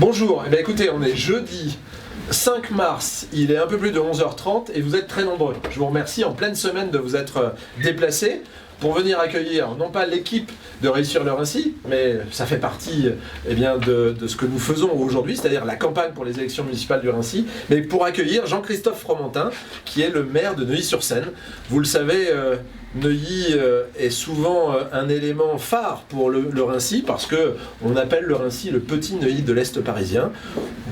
Bonjour, eh bien, écoutez, on est jeudi 5 mars, il est un peu plus de 11h30 et vous êtes très nombreux. Je vous remercie en pleine semaine de vous être déplacés pour venir accueillir non pas l'équipe de Réussir le Rincy, mais ça fait partie de ce que nous faisons aujourd'hui, c'est-à-dire la campagne pour les élections municipales du Rincy, mais pour accueillir Jean-Christophe Fromentin, qui est le maire de Neuilly-sur-Seine. Vous le savez, Neuilly est souvent un élément phare pour le Rincy, parce qu'on appelle le Rincy le petit Neuilly de l'Est parisien,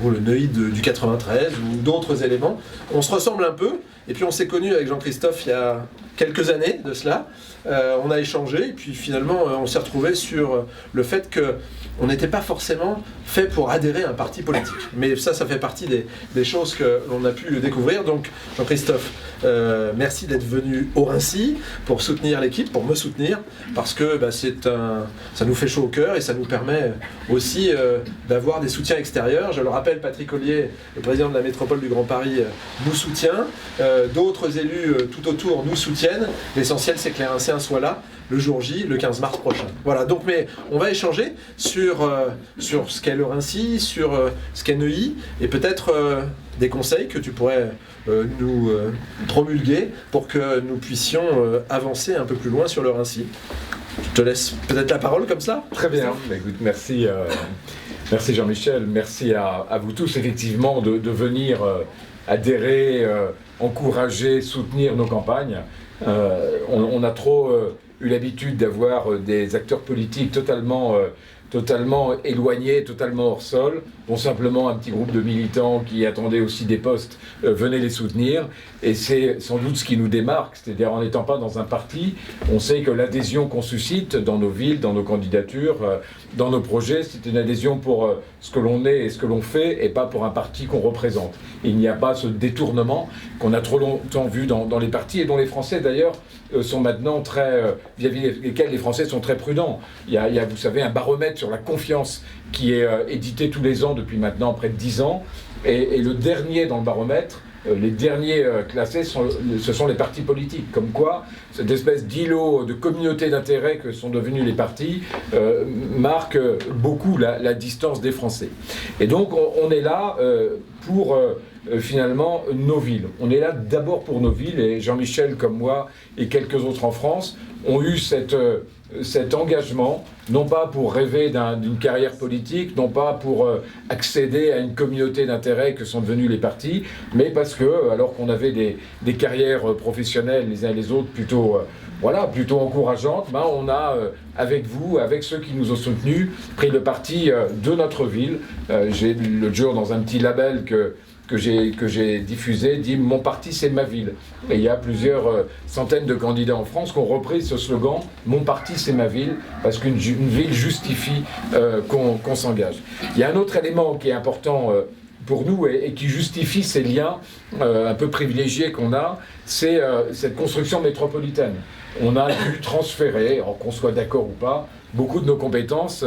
ou le Neuilly du 93, ou d'autres éléments. On se ressemble un peu, et puis on s'est connus avec Jean-Christophe il y a quelques années de cela. On a échangé, et puis finalement on s'est retrouvés sur le fait qu'on n'était pas forcément fait pour adhérer à un parti politique. Mais ça fait partie des choses que l'on a pu découvrir. Donc Jean-Christophe, merci d'être venu au Rincy pour soutenir l'équipe, pour me soutenir, parce que ça nous fait chaud au cœur et ça nous permet aussi d'avoir des soutiens extérieurs. Je le rappelle, Patrick Ollier, le président de la métropole du Grand Paris, nous soutient. D'autres élus tout autour nous soutiennent. L'essentiel, c'est que les Rincéens soient là le jour J, le 15 mars prochain. Voilà, donc mais on va échanger sur ce qu'est le Rincy, sur ce qu'est Neuilly, et peut-être des conseils que tu pourrais nous promulguer pour que nous puissions avancer un peu plus loin sur le Rincy. Je te laisse peut-être la parole comme ça. Très bien, écoute, merci, merci Jean-Michel, merci à vous tous effectivement de venir adhérer, encourager, soutenir nos campagnes. On a trop eu l'habitude d'avoir des acteurs politiques totalement éloignés, totalement hors sol, dont simplement un petit groupe de militants qui attendaient aussi des postes venaient les soutenir. Et c'est sans doute ce qui nous démarque, c'est-à-dire en n'étant pas dans un parti, on sait que l'adhésion qu'on suscite dans nos villes, dans nos candidatures, dans nos projets, c'est une adhésion pour ce que l'on est et ce que l'on fait, et pas pour un parti qu'on représente. Il n'y a pas ce détournement qu'on a trop longtemps vu dans les partis, et dont les Français d'ailleurs sont maintenant vis-à-vis desquels les Français sont très prudents. Il y a, vous savez, un baromètre sur la confiance qui est édité tous les ans depuis maintenant près de 10 ans, et le dernier dans le baromètre, les derniers classés, ce sont les partis politiques. Comme quoi, cette espèce d'îlot de communauté d'intérêt que sont devenus les partis marque beaucoup la distance des Français. Et donc on est là pour finalement nos villes. On est là d'abord pour nos villes, et Jean-Michel comme moi et quelques autres en France ont eu cet engagement, non pas pour rêver d'une carrière politique, non pas pour accéder à une communauté d'intérêt que sont devenus les partis, mais parce que, alors qu'on avait des carrières professionnelles les uns et les autres plutôt encourageantes, on a, avec vous, avec ceux qui nous ont soutenus, pris le parti de notre ville. J'ai l'autre jour, dans un petit label que j'ai diffusé, dit « Mon parti, c'est ma ville ». Et il y a plusieurs centaines de candidats en France qui ont repris ce slogan « Mon parti, c'est ma ville », parce qu'une ville justifie qu'on s'engage. Il y a un autre élément qui est important pour nous et qui justifie ces liens un peu privilégiés qu'on a, c'est cette construction métropolitaine. On a dû transférer, alors qu'on soit d'accord ou pas, beaucoup de nos compétences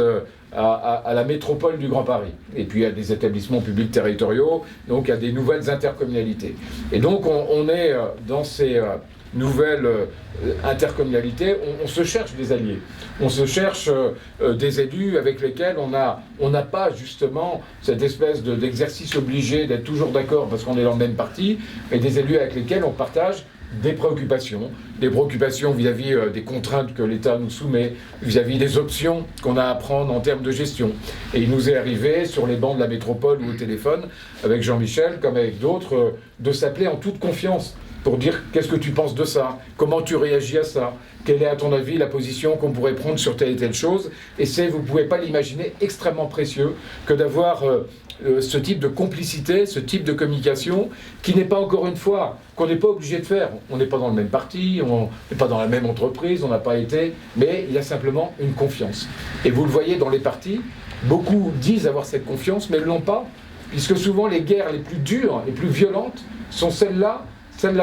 à la métropole du Grand Paris, et puis à des établissements publics territoriaux, donc à des nouvelles intercommunalités. Et donc on est dans ces nouvelles intercommunalités, on se cherche des alliés, on se cherche des élus avec lesquels on n'a pas justement cette espèce d'exercice obligé d'être toujours d'accord parce qu'on est dans le même parti, mais des élus avec lesquels on partage des préoccupations vis-à-vis des contraintes que l'État nous soumet, vis-à-vis des options qu'on a à prendre en termes de gestion. Et il nous est arrivé, sur les bancs de la métropole ou au téléphone, avec Jean-Michel, comme avec d'autres, de s'appeler en toute confiance pour dire qu'est-ce que tu penses de ça, comment tu réagis à ça, quelle est à ton avis la position qu'on pourrait prendre sur telle et telle chose. Et vous ne pouvez pas l'imaginer, extrêmement précieux que d'avoir ce type de complicité, ce type de communication, qui n'est pas, encore une fois, qu'on n'est pas obligé de faire. On n'est pas dans le même parti, on n'est pas dans la même entreprise, on n'a pas été, mais il y a simplement une confiance. Et vous le voyez dans les partis, beaucoup disent avoir cette confiance, mais ne l'ont pas, puisque souvent les guerres les plus dures, les plus violentes, sont celles-là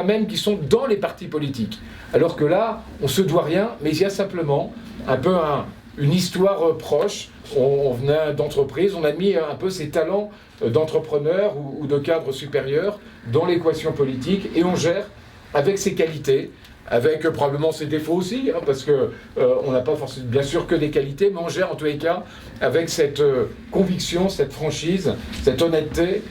même qui sont dans les partis politiques. Alors que là, on ne se doit rien, mais il y a simplement un peu une histoire proche. On venait d'entreprise, on a mis un peu ses talents d'entrepreneur ou de cadre supérieur dans l'équation politique, et on gère avec ses qualités, avec probablement ses défauts aussi, hein, parce que on n'a pas forcément, bien sûr, que des qualités, mais on gère en tous les cas avec cette conviction, cette franchise, cette honnêteté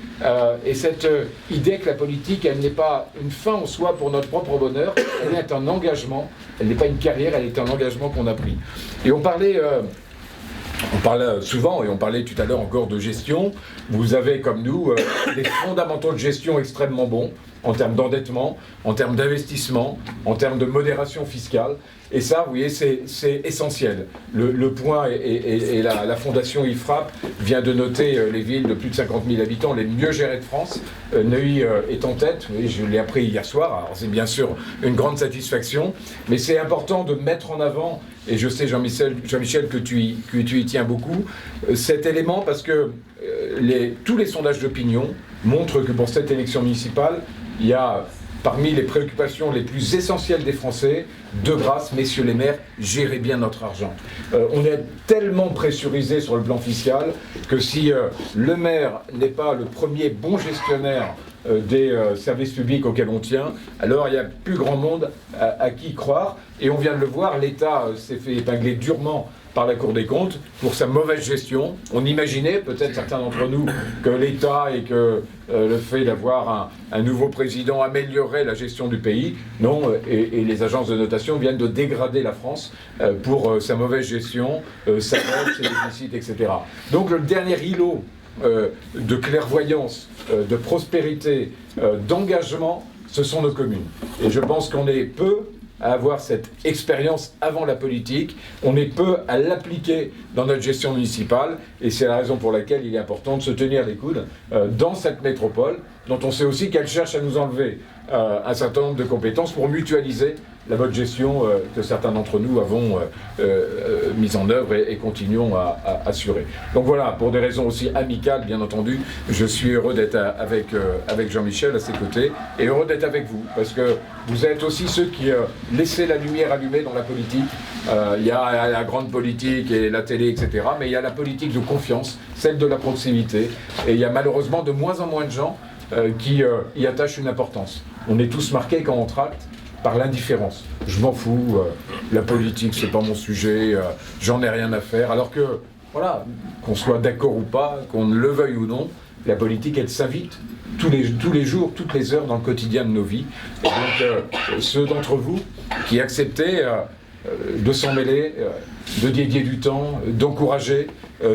et cette idée que la politique, elle n'est pas une fin en soi pour notre propre bonheur, elle est un engagement, elle n'est pas une carrière, elle est un engagement qu'on a pris. Et on parlait souvent, et on parlait tout à l'heure encore de gestion. Vous avez, comme nous, des fondamentaux de gestion extrêmement bons, en termes d'endettement, en termes d'investissement, en termes de modération fiscale. Et ça, vous voyez, c'est essentiel. Le point, et la fondation IFRAP vient de noter les villes de plus de 50 000 habitants les mieux gérées de France. Neuilly est en tête, vous voyez, je l'ai appris hier soir, alors c'est bien sûr une grande satisfaction, mais c'est important de mettre en avant, et je sais Jean-Michel que tu y tiens beaucoup, cet élément parce que tous les sondages d'opinion montrent que pour cette élection municipale, il y a parmi les préoccupations les plus essentielles des Français, de grâce, messieurs les maires, gérez bien notre argent. On est tellement pressurisé sur le plan fiscal que si le maire n'est pas le premier bon gestionnaire des services publics auxquels on tient, alors il n'y a plus grand monde à qui croire. Et on vient de le voir, l'État s'est fait épingler durement par la Cour des comptes pour sa mauvaise gestion. On imaginait, peut-être certains d'entre nous, que l'État et que le fait d'avoir un nouveau président améliorerait la gestion du pays. Non, et les agences de notation viennent de dégrader la France pour sa mauvaise gestion, sa dette, ses déficits, etc. Donc le dernier îlot de clairvoyance, de prospérité, d'engagement, ce sont nos communes. Et je pense qu'on est peu à avoir cette expérience avant la politique, on est peu à l'appliquer dans notre gestion municipale, et c'est la raison pour laquelle il est important de se tenir les coudes dans cette métropole, dont on sait aussi qu'elle cherche à nous enlever un certain nombre de compétences pour mutualiser la bonne gestion que certains d'entre nous avons mise en œuvre et continuons à assurer. Donc voilà, pour des raisons aussi amicales, bien entendu, je suis heureux d'être avec Jean-Michel à ses côtés, et heureux d'être avec vous, parce que vous êtes aussi ceux qui laissez la lumière allumée dans la politique. Il y a la grande politique et la télé, etc., mais il y a la politique de confiance, celle de la proximité, et il y a malheureusement de moins en moins de gens qui y attachent une importance. On est tous marqués quand on tracte par l'indifférence. Je m'en fous, la politique c'est pas mon sujet, j'en ai rien à faire, alors que, voilà, qu'on soit d'accord ou pas, qu'on le veuille ou non, la politique elle s'invite tous les jours, toutes les heures dans le quotidien de nos vies. Et donc ceux d'entre vous qui acceptez de s'en mêler, de dédier du temps, d'encourager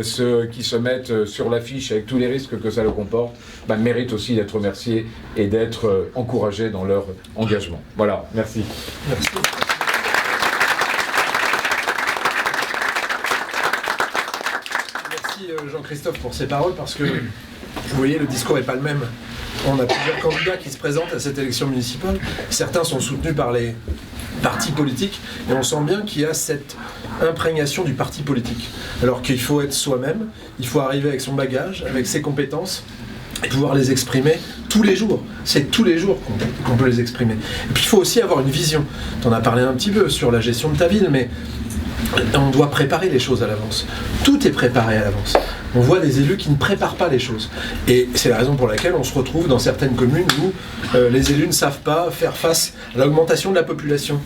ceux qui se mettent sur l'affiche avec tous les risques que ça le comporte, méritent aussi d'être remerciés et d'être encouragés dans leur engagement. Voilà, merci. Merci. Merci Jean-Christophe pour ces paroles, parce que vous voyez, le discours n'est pas le même. On a plusieurs candidats qui se présentent à cette élection municipale. Certains sont soutenus par les partis politiques, et on sent bien qu'il y a cette imprégnation du parti politique. Alors qu'il faut être soi-même, il faut arriver avec son bagage, avec ses compétences, et pouvoir les exprimer tous les jours. C'est tous les jours qu'on peut les exprimer. Et puis il faut aussi avoir une vision. Tu en as parlé un petit peu sur la gestion de ta ville, mais on doit préparer les choses à l'avance. Tout est préparé à l'avance. On voit des élus qui ne préparent pas les choses. Et c'est la raison pour laquelle on se retrouve dans certaines communes où les élus ne savent pas faire face à l'augmentation de la population,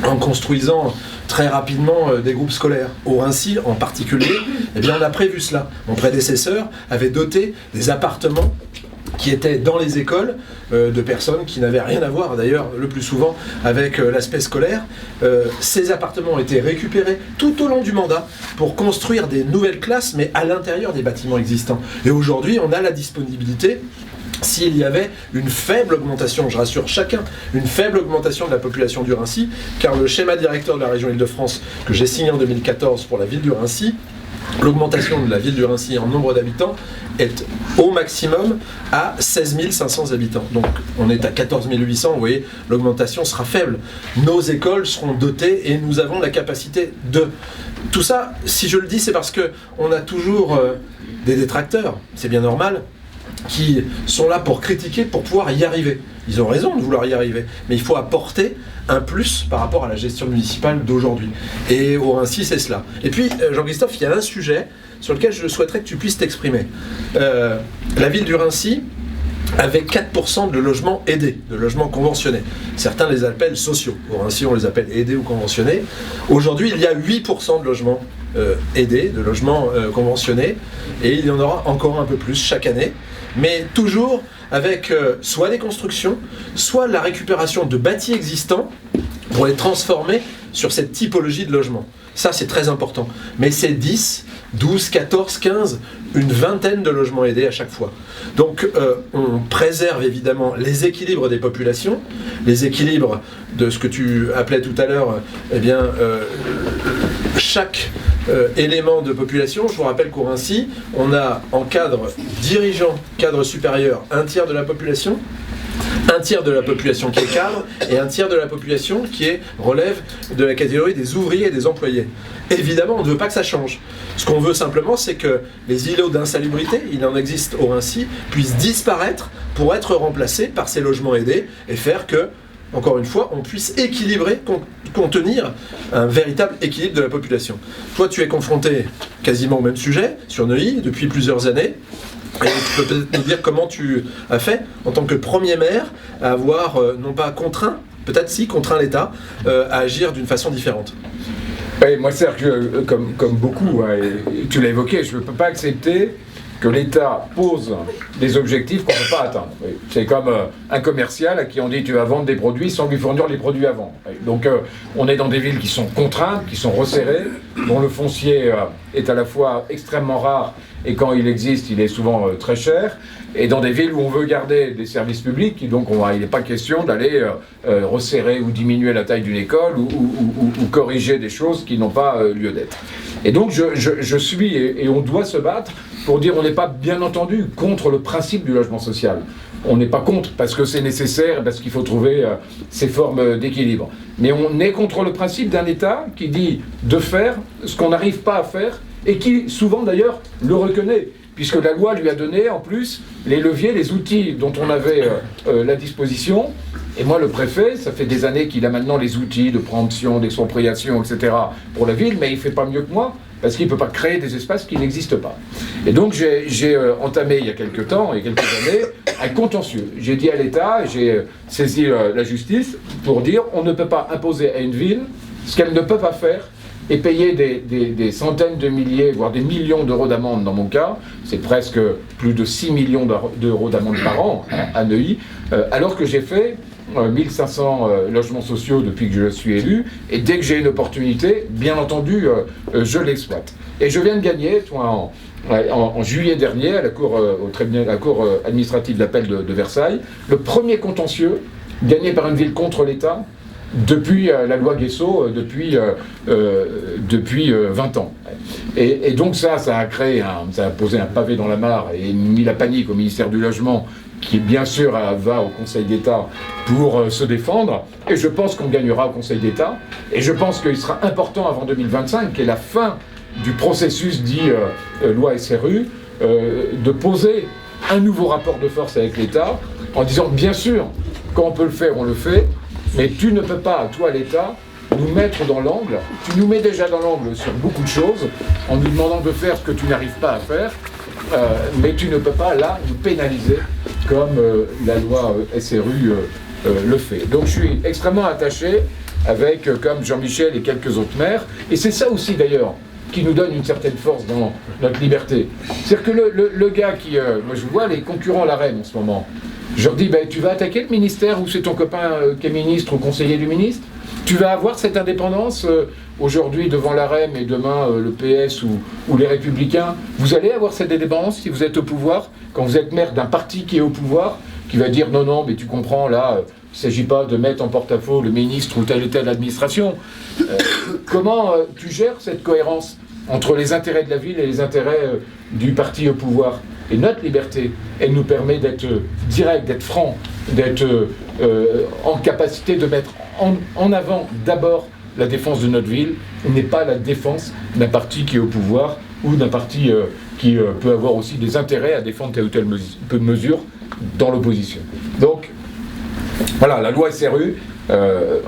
en construisant très rapidement des groupes scolaires. Au Rincy, en particulier, eh bien, on a prévu cela. Mon prédécesseur avait doté des appartements qui étaient dans les écoles de personnes qui n'avaient rien à voir, d'ailleurs, le plus souvent, avec l'aspect scolaire. Ces appartements ont été récupérés tout au long du mandat pour construire des nouvelles classes, mais à l'intérieur des bâtiments existants. Et aujourd'hui, on a la disponibilité. S'il y avait une faible augmentation, je rassure chacun, une faible augmentation de la population du Rincy, car le schéma directeur de la région Île-de-France que j'ai signé en 2014 pour la ville du Rincy, l'augmentation de la ville du Rincy en nombre d'habitants est au maximum à 16 500 habitants. Donc on est à 14 800, vous voyez, l'augmentation sera faible. Nos écoles seront dotées et nous avons la capacité de... Tout ça, si je le dis, c'est parce qu'on a toujours des détracteurs, c'est bien normal, qui sont là pour critiquer, pour pouvoir y arriver. Ils ont raison de vouloir y arriver, mais il faut apporter un plus par rapport à la gestion municipale d'aujourd'hui. Et au Rincy, c'est cela. Et puis, Jean-Christophe, il y a un sujet sur lequel je souhaiterais que tu puisses t'exprimer. La ville du Rincy avec 4% de logements aidés, de logements conventionnés. Certains les appellent sociaux, ainsi on les appelle aidés ou conventionnés. Aujourd'hui, il y a 8% de logements aidés, de logements conventionnés, et il y en aura encore un peu plus chaque année, mais toujours avec soit des constructions, soit la récupération de bâtis existants pour les transformer sur cette typologie de logement. Ça, c'est très important. Mais c'est 10, 12, 14, 15, une vingtaine de logements aidés à chaque fois. Donc, on préserve évidemment les équilibres des populations, les équilibres de ce que tu appelais tout à l'heure, chaque élément de population. Je vous rappelle qu'au Raincy, on a en cadre dirigeant, cadre supérieur, un tiers de la population, un tiers de la population qui est cadre et un tiers de la population qui relève de la catégorie des ouvriers et des employés. Évidemment, on ne veut pas que ça change. Ce qu'on veut simplement, c'est que les îlots d'insalubrité, il en existe au Raincy, puissent disparaître pour être remplacés par ces logements aidés et faire que, encore une fois, on puisse équilibrer, contenir un véritable équilibre de la population. Toi, tu es confronté quasiment au même sujet sur Neuilly depuis plusieurs années. Et tu peux peut-être nous dire comment tu as fait en tant que premier maire à avoir, non pas contraint, peut-être si, contraint l'État à agir d'une façon différente. Oui, moi, Serge, comme beaucoup, hein, et tu l'as évoqué, je ne peux pas accepter que l'État pose des objectifs qu'on ne peut pas atteindre. C'est comme un commercial à qui on dit tu vas vendre des produits sans lui fournir les produits avant. Donc on est dans des villes qui sont contraintes, qui sont resserrées, dont le foncier est à la fois extrêmement rare et quand il existe, il est souvent très cher. Et dans des villes où on veut garder des services publics, donc il n'est pas question d'aller resserrer ou diminuer la taille d'une école ou corriger des choses qui n'ont pas lieu d'être. Et donc je suis, et on doit se battre pour dire on n'est pas bien entendu contre le principe du logement social. On n'est pas contre parce que c'est nécessaire, parce qu'il faut trouver ces formes d'équilibre. Mais on est contre le principe d'un État qui dit de faire ce qu'on n'arrive pas à faire et qui souvent d'ailleurs le reconnaît. Puisque la loi lui a donné en plus les leviers, les outils dont on avait la disposition. Et moi, le préfet, ça fait des années qu'il a maintenant les outils de préemption, d'expropriation, etc. pour la ville, mais il ne fait pas mieux que moi, parce qu'il ne peut pas créer des espaces qui n'existent pas. Et donc j'ai entamé il y a quelques temps, il y a quelques années, un contentieux. J'ai dit à l'État, j'ai saisi la justice pour dire on ne peut pas imposer à une ville ce qu'elle ne peut pas faire, et payer des centaines de milliers, voire des millions d'euros d'amende dans mon cas, c'est presque plus de 6 millions d'euros d'amende par an à Neuilly, alors que j'ai fait 1500 logements sociaux depuis que je suis élu, et dès que j'ai une opportunité, bien entendu, je l'exploite. Et je viens de gagner, en juillet dernier, à la cour, à la cour administrative d'appel de Versailles, le premier contentieux gagné par une ville contre l'État, depuis la loi Guesso, depuis 20 ans. Et donc ça a créé, ça a posé un pavé dans la mare et mis la panique au ministère du Logement, qui bien sûr va au Conseil d'État pour se défendre, et je pense qu'on gagnera au Conseil d'État, et je pense qu'il sera important avant 2025, qui est la fin du processus dit loi SRU, de poser un nouveau rapport de force avec l'État, en disant bien sûr, quand on peut le faire, on le fait, mais tu ne peux pas, toi l'État, nous mettre dans l'angle. Tu nous mets déjà dans l'angle sur beaucoup de choses, en nous demandant de faire ce que tu n'arrives pas à faire, mais tu ne peux pas, là, nous pénaliser comme la loi SRU le fait. Donc je suis extrêmement attaché avec, comme Jean-Michel et quelques autres maires, et c'est ça aussi d'ailleurs qui nous donne une certaine force dans notre liberté. C'est-à-dire que le gars qui... moi je vois les concurrents à la REM en ce moment. Je leur dis, tu vas attaquer le ministère où c'est ton copain qui est ministre ou conseiller du ministre? Tu vas avoir cette indépendance aujourd'hui devant l'AREM et demain le PS ou les Républicains. Vous allez avoir cette indépendance si vous êtes au pouvoir, quand vous êtes maire d'un parti qui est au pouvoir, qui va dire non, mais tu comprends, là, il ne s'agit pas de mettre en porte-à-faux le ministre ou telle administration. Comment tu gères cette cohérence entre les intérêts de la ville et les intérêts du parti au pouvoir? Et notre liberté, elle nous permet d'être direct, d'être franc, d'être en capacité de mettre en avant d'abord la défense de notre ville, n'est pas la défense d'un parti qui est au pouvoir ou d'un parti qui peut avoir aussi des intérêts à défendre telle ou telle mesure dans l'opposition. Donc, voilà, la loi SRU,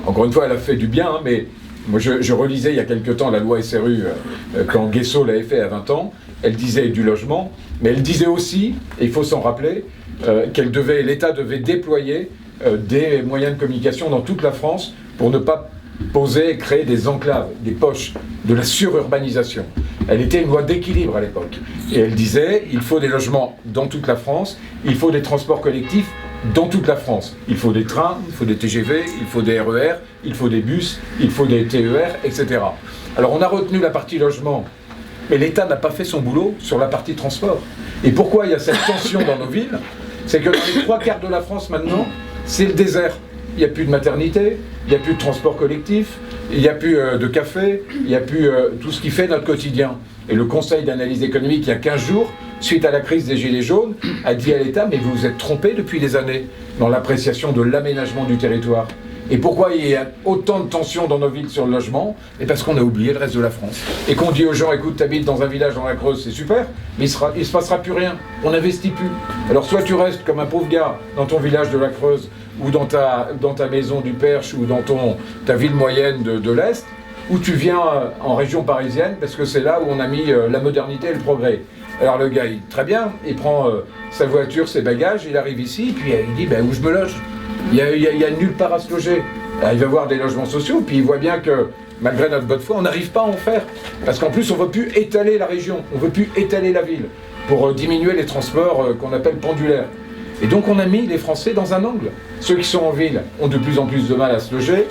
encore une fois, elle a fait du bien, mais moi je relisais il y a quelque temps la loi SRU quand Guesso l'avait fait à 20 ans, elle disait du logement, mais elle disait aussi, et il faut s'en rappeler, l'État devait déployer des moyens de communication dans toute la France pour ne pas créer des enclaves, des poches, de la sururbanisation. Elle était une loi d'équilibre à l'époque. Et elle disait, il faut des logements dans toute la France, il faut des transports collectifs dans toute la France. Il faut des trains, il faut des TGV, il faut des RER, il faut des bus, il faut des TER, etc. Alors on a retenu la partie logement, mais l'État n'a pas fait son boulot sur la partie transport. Et pourquoi il y a cette tension dans nos villes? C'est que dans les 3/4 de la France maintenant, c'est le désert. Il n'y a plus de maternité, il n'y a plus de transport collectif, il n'y a plus de café, il n'y a plus tout ce qui fait notre quotidien. Et le Conseil d'analyse économique, il y a 15 jours, suite à la crise des Gilets jaunes, a dit à l'État, mais vous vous êtes trompé depuis des années dans l'appréciation de l'aménagement du territoire. Et pourquoi il y a autant de tensions dans nos villes sur le logement? Et parce qu'on a oublié le reste de la France. Et qu'on dit aux gens, écoute, t'habites dans un village dans la Creuse, c'est super, mais il se passera plus rien. On n'investit plus. Alors soit tu restes comme un pauvre gars dans ton village de la Creuse, ou dans ta maison du Perche, ou dans ta ville moyenne de l'Est, ou tu viens en région parisienne, parce que c'est là où on a mis la modernité et le progrès. Alors le gars, très bien, il prend sa voiture, ses bagages, il arrive ici, puis il dit, où je me loge? Il y a nulle part à se loger. Alors, il va voir des logements sociaux, puis il voit bien que, malgré notre bonne foi, on n'arrive pas à en faire. Parce qu'en plus, on ne veut plus étaler la région, on ne veut plus étaler la ville, pour diminuer les transports qu'on appelle pendulaires. Et donc on a mis les Français dans un angle. Ceux qui sont en ville ont de plus en plus de mal à se loger.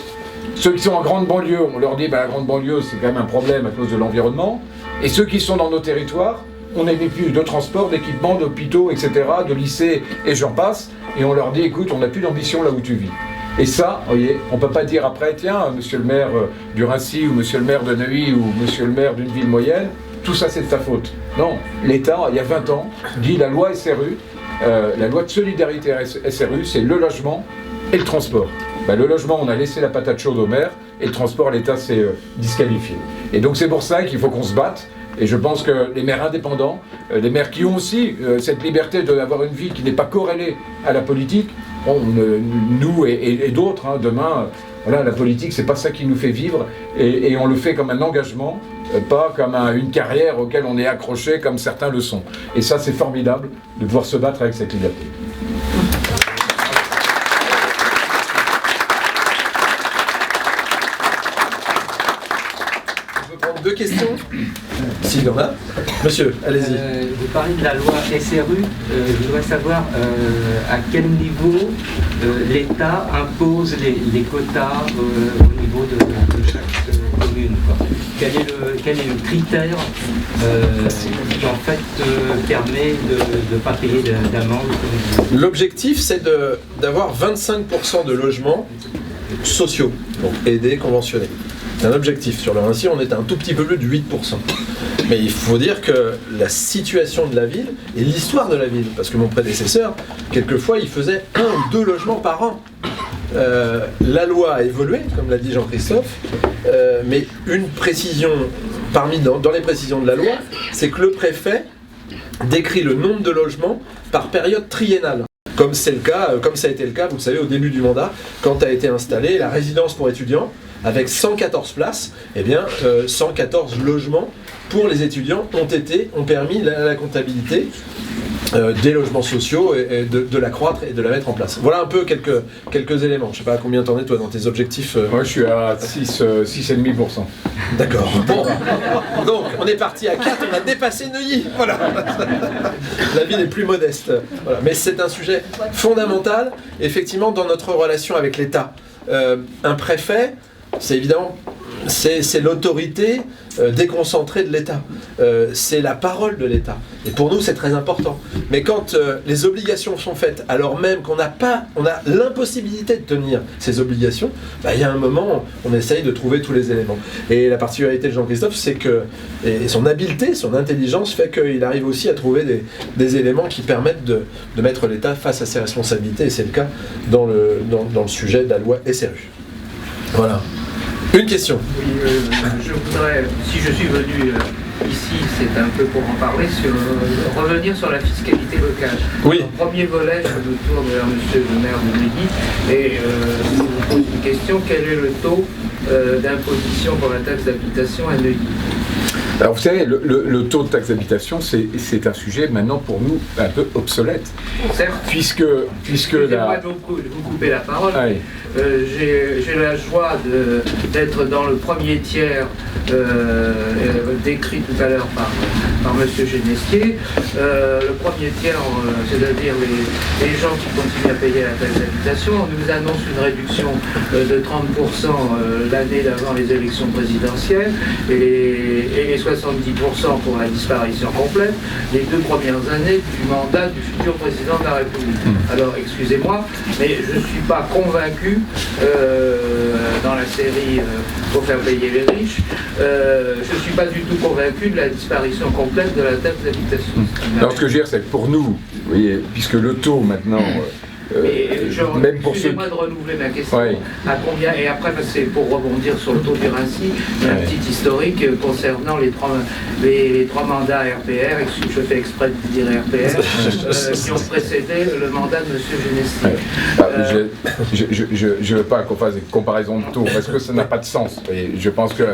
Ceux qui sont en grande banlieue, on leur dit, la grande banlieue, c'est quand même un problème à cause de l'environnement. Et ceux qui sont dans nos territoires, on n'a plus de transport, d'équipements, d'hôpitaux, etc., de lycées, et j'en passe. Et on leur dit, écoute, on n'a plus d'ambition là où tu vis. Et ça, vous voyez, on ne peut pas dire après, tiens, monsieur le maire du Rincy, ou monsieur le maire de Neuilly, ou monsieur le maire d'une ville moyenne, tout ça c'est de ta faute. Non, l'État, il y a 20 ans, dit la loi SRU, la loi de solidarité SRU, c'est le logement et le transport. Le logement, on a laissé la patate chaude au maire, et le transport, l'État s'est disqualifié. Et donc c'est pour ça qu'il faut qu'on se batte. Et je pense que les maires indépendants, les maires qui ont aussi cette liberté d'avoir une vie qui n'est pas corrélée à la politique, nous et d'autres, demain, voilà, la politique, c'est pas ça qui nous fait vivre, et on le fait comme un engagement, pas comme une carrière auquel on est accroché comme certains le sont. Et ça, c'est formidable de pouvoir se battre avec cette liberté. Deux questions, s'il y en a. Monsieur, allez-y. Vous parlez de la loi SRU. Je voudrais savoir à quel niveau l'État impose les quotas au niveau de chaque commune, quoi. Quel est le critère qui en fait permet de ne pas payer d'amende? L'objectif, c'est d'avoir 25% de logements sociaux, donc aidés, conventionnés. C'est un objectif. Sur le Rincy, on est un tout petit peu plus de 8%. Mais il faut dire que la situation de la ville et l'histoire de la ville, parce que mon prédécesseur, quelquefois, il faisait 1 ou 2 logements par an. La loi a évolué, comme l'a dit Jean-Christophe, mais une précision, dans les précisions de la loi, c'est que le préfet décrit le nombre de logements par période triennale. Comme ça a été le cas, vous le savez, au début du mandat, quand a été installée la résidence pour étudiants, avec 114 places, 114 logements pour les étudiants ont permis la comptabilité des logements sociaux et de l'accroître et de la mettre en place. Voilà un peu quelques éléments. Je ne sais pas à combien t'en es toi dans tes objectifs. Moi je suis à 6,5%. D'accord. Bon, donc on est parti à 4, on a dépassé Neuilly. Voilà. La ville est plus modeste. Voilà. Mais c'est un sujet fondamental, effectivement, dans notre relation avec l'État. Un préfet, c'est évidemment, c'est l'autorité déconcentrée de l'État. C'est la parole de l'État. Et pour nous, c'est très important. Mais quand les obligations sont faites, alors même qu'on a l'impossibilité de tenir ces obligations, il y a un moment, on essaye de trouver tous les éléments. Et la particularité de Jean-Christophe, c'est que et son habileté, son intelligence fait qu'il arrive aussi à trouver des éléments qui permettent de mettre l'État face à ses responsabilités. Et c'est le cas dans le sujet de la loi SRU. Voilà. Une question. Oui, je voudrais, si je suis venu ici, c'est un peu pour en parler, revenir sur la fiscalité locale. Oui. Le premier volet, je me tourne vers monsieur le maire de Neuilly, et je vous pose une question, quel est le taux d'imposition pour la taxe d'habitation à Neuilly? Alors vous savez, le taux de taxe d'habitation, c'est un sujet maintenant pour nous un peu obsolète. Certes. Puisque Excusez-moi de vous couper la parole. Oui. J'ai la joie d'être dans le premier tiers décrit tout à l'heure par M. Genestier. Le premier tiers, c'est-à-dire les gens qui continuent à payer la taxe d'habitation, on nous annonce une réduction de 30% l'année d'avant les élections présidentielles et les 70% pour la disparition complète les 2 premières années du mandat du futur président de la République. Alors, excusez-moi, mais je ne suis pas convaincu dans la série pour faire payer les riches, je ne suis pas du tout convaincu de la disparition complète de la taxe d'habitation. Alors ce que je veux dire, c'est que pour nous, vous voyez, puisque le taux maintenant... même pour ceux... Excusez-moi de renouveler ma question. Oui. À combien, et après, c'est pour rebondir sur le taux du Rincy, un petit historique concernant les trois mandats RPR, et je fais exprès de dire RPR, qui ont précédé le mandat de M. Genestier. Je ne veux pas qu'on fasse des comparaisons de taux, parce que ça n'a pas de sens. Et je pense que...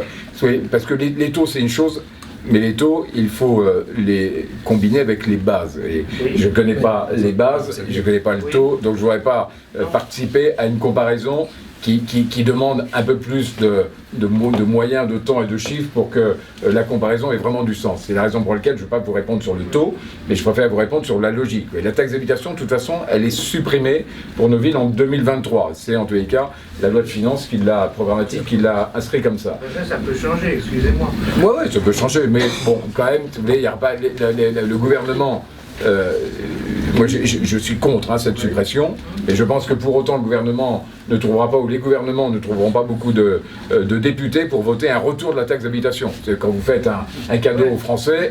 Parce que les taux, c'est une chose... Mais les taux, il faut les combiner avec les bases. Et je ne connais pas les bases, je ne connais pas le taux, donc je ne voudrais pas participer à une comparaison qui demande un peu plus de moyens, de temps et de chiffres pour que la comparaison ait vraiment du sens. C'est la raison pour laquelle je ne vais pas vous répondre sur le taux, mais je préfère vous répondre sur la logique. Et la taxe d'habitation, de toute façon, elle est supprimée pour nos villes en 2023. C'est en tous les cas la loi de finances programmatique qui l'a inscrit comme ça. Ça peut changer, excusez-moi. Oui, ça peut changer, mais bon, quand même, il n'y a pas le gouvernement. Moi, je suis contre cette suppression, et je pense que pour autant le gouvernement ne trouvera pas, ou les gouvernements ne trouveront pas beaucoup de députés pour voter un retour de la taxe d'habitation. Quand vous faites un cadeau aux Français,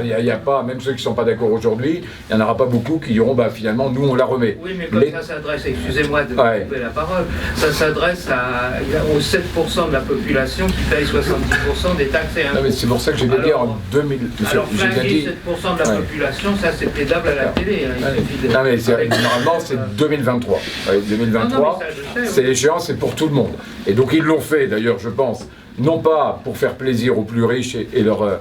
il n'y a pas, même ceux qui ne sont pas d'accord aujourd'hui, il n'y en aura pas beaucoup qui diront finalement nous on la remet. Oui, mais comme ça s'adresse, excusez-moi de couper la parole, ça s'adresse aux 7% de la population qui paye 70% des taxes et impôts. Non, mais c'est pour ça que j'ai dit en 2000. Alors, 7% de la population, ça c'est pédable à la télé. Non, mais normalement c'est 2023. 2023, c'est l'échéance, c'est pour tout le monde. Et donc ils l'ont fait d'ailleurs, je pense, non pas pour faire plaisir aux plus riches et leur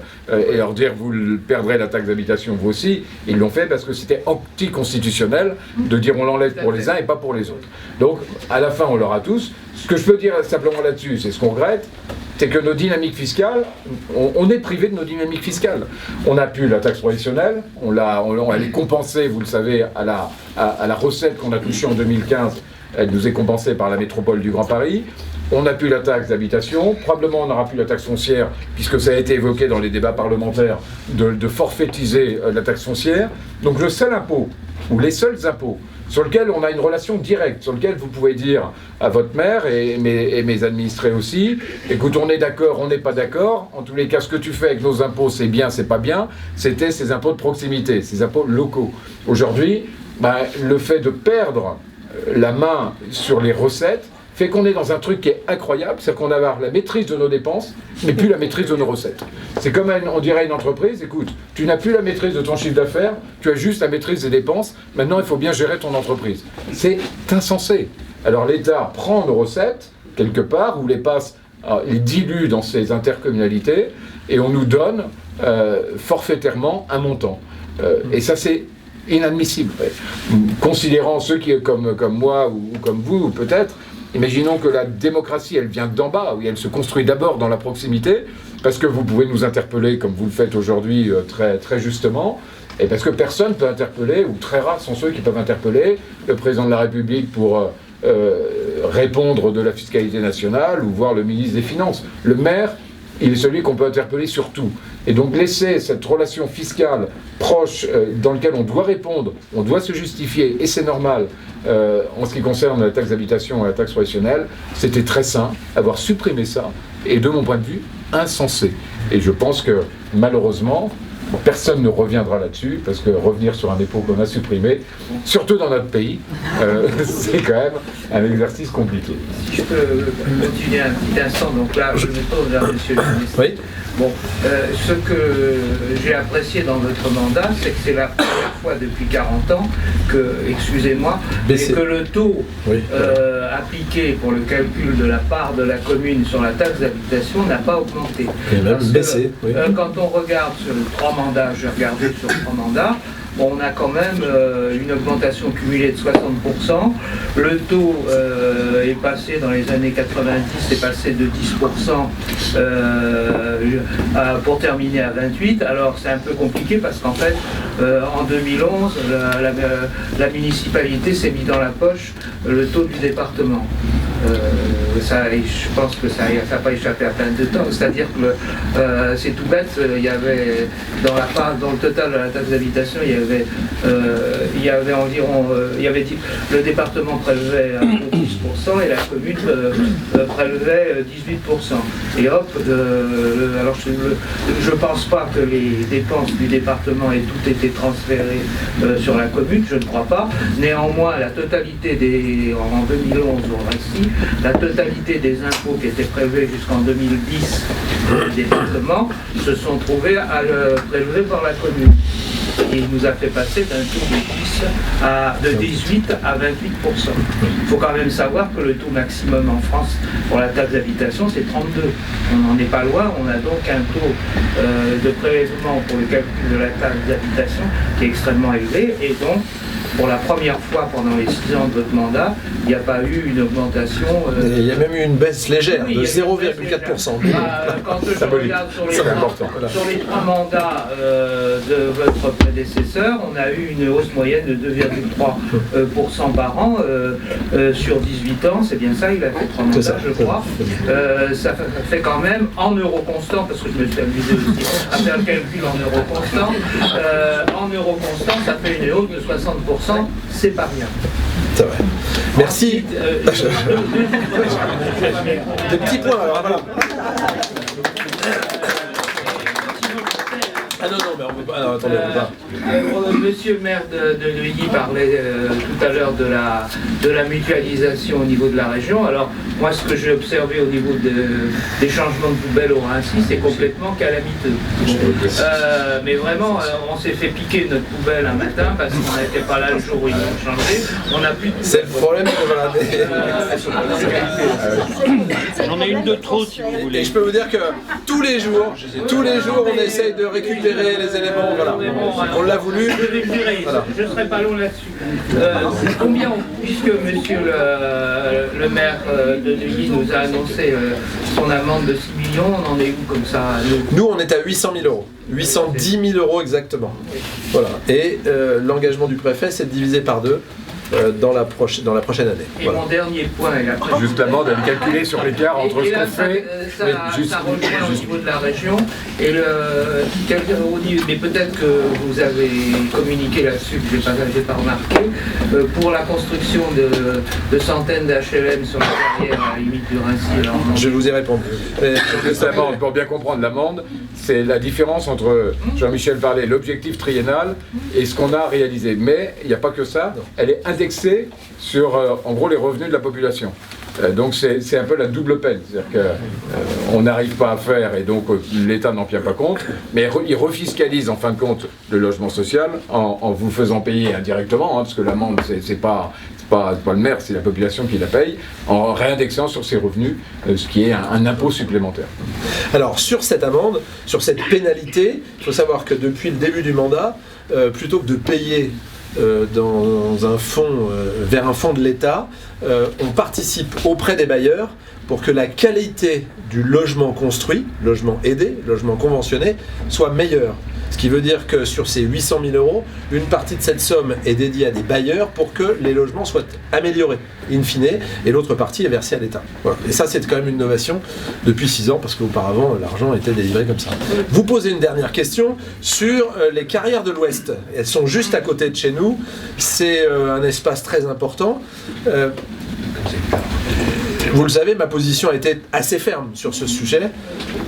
dire vous perdrez la taxe d'habitation vous aussi, ils l'ont fait parce que c'était anticonstitutionnel de dire on l'enlève pour les uns et pas pour les autres. Donc à la fin on l'aura tous. Ce que je peux dire simplement là-dessus, c'est ce qu'on regrette, c'est que nos dynamiques fiscales, on est privé de nos dynamiques fiscales. On n'a plus la taxe professionnelle, elle est compensée, vous le savez, à la recette qu'on a touchée en 2015, elle nous est compensée par la métropole du Grand Paris. On n'a plus la taxe d'habitation, probablement on n'aura plus la taxe foncière, puisque ça a été évoqué dans les débats parlementaires, de forfaitiser la taxe foncière. Donc le seul impôt, ou les seuls impôts, sur lequel on a une relation directe, sur lequel vous pouvez dire à votre maire et mes administrés aussi, écoute, on est d'accord, on n'est pas d'accord, en tous les cas, ce que tu fais avec nos impôts, c'est bien, c'est pas bien, c'était ces impôts de proximité, ces impôts locaux. Aujourd'hui, le fait de perdre la main sur les recettes fait qu'on est dans un truc qui est incroyable, c'est qu'on a la maîtrise de nos dépenses, mais plus la maîtrise de nos recettes. C'est comme on dirait une entreprise, écoute, tu n'as plus la maîtrise de ton chiffre d'affaires, tu as juste la maîtrise des dépenses, maintenant il faut bien gérer ton entreprise. C'est insensé. Alors l'État prend nos recettes, quelque part, ou les dilue dans ses intercommunalités, et on nous donne forfaitairement un montant. Et ça c'est inadmissible. Considérant ceux qui, comme moi ou comme vous, peut-être, imaginons que la démocratie, elle vient d'en bas, oui, elle se construit d'abord dans la proximité, parce que vous pouvez nous interpeller, comme vous le faites aujourd'hui très, très justement, et parce que personne ne peut interpeller, ou très rares sont ceux qui peuvent interpeller le président de la République pour répondre de la fiscalité nationale, ou voir le ministre des Finances. Le maire, il est celui qu'on peut interpeller sur tout. Et donc laisser cette relation fiscale proche dans laquelle on doit répondre, on doit se justifier, et c'est normal en ce qui concerne la taxe d'habitation et la taxe professionnelle, c'était très sain. Avoir supprimé ça est de mon point de vue insensé. Et je pense que malheureusement, personne ne reviendra là-dessus, parce que revenir sur un impôt qu'on a supprimé, surtout dans notre pays, c'est quand même un exercice compliqué. Si je peux continuer un petit instant, donc là je me tourne vers M. le ministre. Oui. Bon, ce que j'ai apprécié dans votre mandat, c'est que c'est la première fois depuis 40 ans que, excusez-moi, mais que le taux appliqué pour le calcul de la part de la commune sur la taxe d'habitation n'a pas augmenté. Et même baissé. Quand on regarde sur les 3 mandats, j'ai regardé sur 3 mandats, on a quand même une augmentation cumulée de 60%. Le taux est passé dans les années 90, est passé de 10% pour terminer à 28%. Alors c'est un peu compliqué parce qu'en fait, en 2011, la municipalité s'est mis dans la poche le taux du département. Je pense que ça n'a pas échappé à plein de temps. C'est-à-dire que c'est tout bête, il y avait dans le total de la taxe d'habitation, il y avait environ, le département prélevait 10% et la commune prélevait 18%. Et hop, alors je pense pas que les dépenses du département aient toutes été transférées sur la commune, je ne crois pas. Néanmoins, la totalité en 2011 au Récit, la totalité des impôts qui étaient prélevés jusqu'en 2010 du département se sont trouvés à prélever par la commune. Et il nous a fait passer d'un taux de 18 à 28%. Il faut quand même savoir que le taux maximum en France pour la taxe d'habitation, c'est 32. On n'en est pas loin, on a donc un taux de prélèvement pour le calcul de la taxe d'habitation qui est extrêmement élevé, et donc pour la première fois pendant les 6 ans de votre mandat, il n'y a pas eu une augmentation. Il y a même eu une baisse légère de 0,4%. Quand je regarde sur les 3 mandats de votre prédécesseur, on a eu une hausse moyenne de 2,3% par an sur 18 ans. C'est bien ça, il a fait 3 mandats, je crois. Ça fait quand même en euros constants, parce que je me suis amusé aussi à faire le calcul en euros constants. En euros constants, ça fait une hausse de 60%. C'est pas rien. C'est vrai. Merci. Des petits points, alors voilà. Ah non, mais on ne peut pas. Alors, attendez, on peut pas. Monsieur le maire de Neuilly parlait tout à l'heure de la mutualisation au niveau de la région. Alors, moi, ce que j'ai observé au niveau des changements de poubelles au Rincy, c'est complètement calamiteux. Mais vraiment, on s'est fait piquer notre poubelle un matin parce qu'on n'était pas là le jour où ils l'ont changé. On n'a plus de. C'est le problème que voilà. J'en ai une de trop, si vous voulez. Et je peux vous dire que tous les jours, on essaye de récupérer les éléments. Voilà. On l'a voulu. Je vais le virer, je ne serai pas long là-dessus. Combien, puisque monsieur le maire de Neuilly nous a annoncé son amende de 6 millions, on en est où comme ça? Nous, on est à 800 000 euros. 810 000 euros exactement. Voilà. Et l'engagement du préfet, c'est de diviser par 2. Dans la prochaine année. Et voilà. Mon dernier point, et après, juste l'amende, elle est calculée sur l'écart entre ce qu'on fait. Ça rejoint au niveau de la région. Et mais peut-être que vous avez communiqué là-dessus, que je n'ai pas remarqué, pour la construction de centaines d'HLM sur la carrière à la limite du Rincy. Je vous ai répondu. Pour bien comprendre l'amende, c'est la différence entre, Jean-Michel parlait, l'objectif triennal et ce qu'on a réalisé. Mais il n'y a pas que ça, elle est indexée sur, en gros, les revenus de la population. Donc c'est un peu la double peine, c'est-à-dire qu'on n'arrive pas à faire et donc l'État n'en tient pas compte, mais il refiscalise en fin de compte le logement social en vous faisant payer indirectement, parce que l'amende c'est pas le maire, c'est la population qui la paye, en réindexant sur ses revenus, ce qui est un impôt supplémentaire. Alors sur cette amende, sur cette pénalité, il faut savoir que depuis le début du mandat, plutôt que de payer dans un fonds, vers un fonds de l'État, on participe auprès des bailleurs pour que la qualité du logement construit, logement aidé, logement conventionné, soit meilleure. Ce qui veut dire que sur ces 800 000 euros, une partie de cette somme est dédiée à des bailleurs pour que les logements soient améliorés, in fine, et l'autre partie est versée à l'État. Voilà. Et ça, c'est quand même une innovation depuis 6 ans, parce qu'auparavant, l'argent était délivré comme ça. Vous posez une dernière question sur les carrières de l'Ouest. Elles sont juste à côté de chez nous. C'est un espace très important. Vous le savez, ma position a été assez ferme sur ce sujet.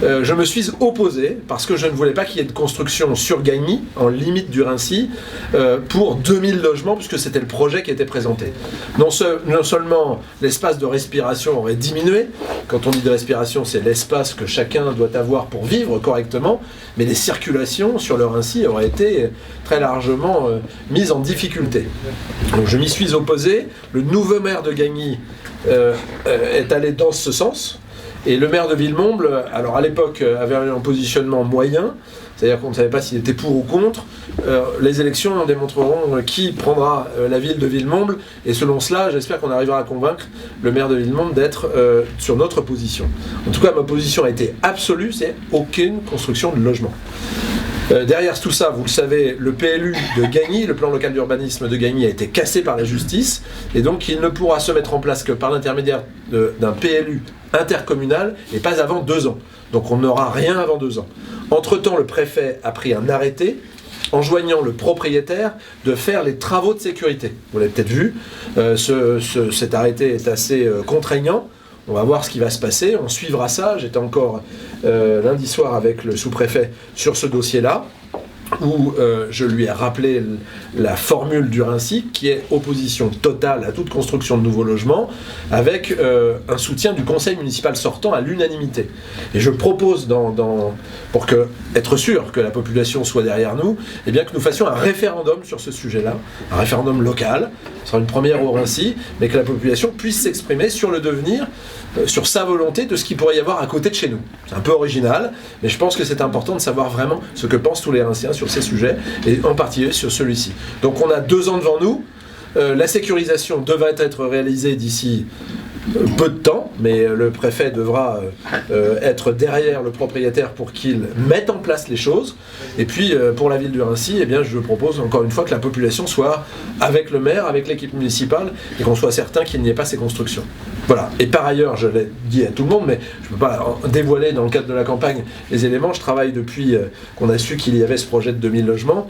Je me suis opposé parce que je ne voulais pas qu'il y ait de construction sur Gagny, en limite du Rincy, pour 2000 logements, puisque c'était le projet qui était présenté. Non seulement l'espace de respiration aurait diminué, quand on dit de respiration, c'est l'espace que chacun doit avoir pour vivre correctement, mais les circulations sur le Rincy auraient été très largement mises en difficulté. Donc je m'y suis opposé. Le nouveau maire de Gagny est allé dans ce sens. Et le maire de Villemomble, alors à l'époque, avait un positionnement moyen, c'est-à-dire qu'on ne savait pas s'il était pour ou contre. Les élections en démontreront qui prendra la ville de Villemomble, et selon cela, j'espère qu'on arrivera à convaincre le maire de Villemomble d'être sur notre position. En tout cas, ma position a été absolue, c'est aucune construction de logement. Derrière tout ça, vous le savez, le PLU de Gagny, le plan local d'urbanisme de Gagny, a été cassé par la justice, et donc il ne pourra se mettre en place que par l'intermédiaire d'un PLU intercommunal, et pas avant 2 ans. Donc on n'aura rien avant 2 ans. Entre-temps, le préfet a pris un arrêté enjoignant le propriétaire de faire les travaux de sécurité. Vous l'avez peut-être vu, cet arrêté est assez contraignant. On va voir ce qui va se passer, on suivra ça. J'étais encore lundi soir avec le sous-préfet sur ce dossier-là, où je lui ai rappelé la formule du Rincy, qui est opposition totale à toute construction de nouveaux logements, avec un soutien du conseil municipal sortant à l'unanimité. Et je propose, pour être sûr que la population soit derrière nous, eh bien que nous fassions un référendum sur ce sujet-là, un référendum local, ce sera une première au Rincy, mais que la population puisse s'exprimer sur le devenir, sur sa volonté de ce qu'il pourrait y avoir à côté de chez nous. C'est un peu original, mais je pense que c'est important de savoir vraiment ce que pensent tous les Rinciens sur ces sujets, et en particulier sur celui-ci. Donc on a 2 ans devant nous, la sécurisation devrait être réalisée d'ici peu de temps, mais le préfet devra être derrière le propriétaire pour qu'il mette en place les choses. Et puis pour la ville du Rincy, eh bien, je propose encore une fois que la population soit avec le maire, avec l'équipe municipale, et qu'on soit certain qu'il n'y ait pas ces constructions. Voilà. Et par ailleurs, je l'ai dit à tout le monde, mais je ne peux pas dévoiler dans le cadre de la campagne les éléments. Je travaille depuis qu'on a su qu'il y avait ce projet de 2000 logements,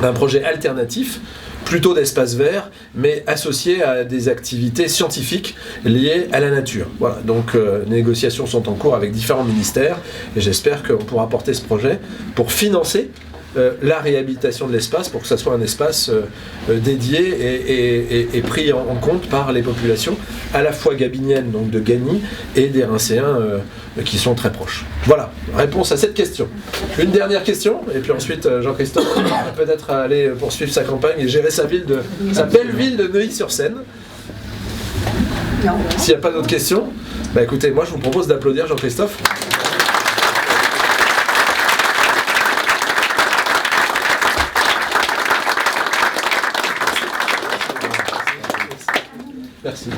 un projet alternatif, plutôt d'espace vert, mais associé à des activités scientifiques liées à la nature. Voilà, donc les négociations sont en cours avec différents ministères, et j'espère qu'on pourra porter ce projet pour financer la réhabilitation de l'espace, pour que ça soit un espace dédié et pris en compte par les populations, à la fois gabiniennes, donc de Gagny, et des Rincéens qui sont très proches. Voilà, réponse à cette question. Une dernière question, et puis ensuite Jean-Christophe va peut-être aller poursuivre sa campagne et gérer sa belle ville de Neuilly-sur-Seine. S'il n'y a pas d'autres questions, bah écoutez, moi je vous propose d'applaudir Jean-Christophe. Merci.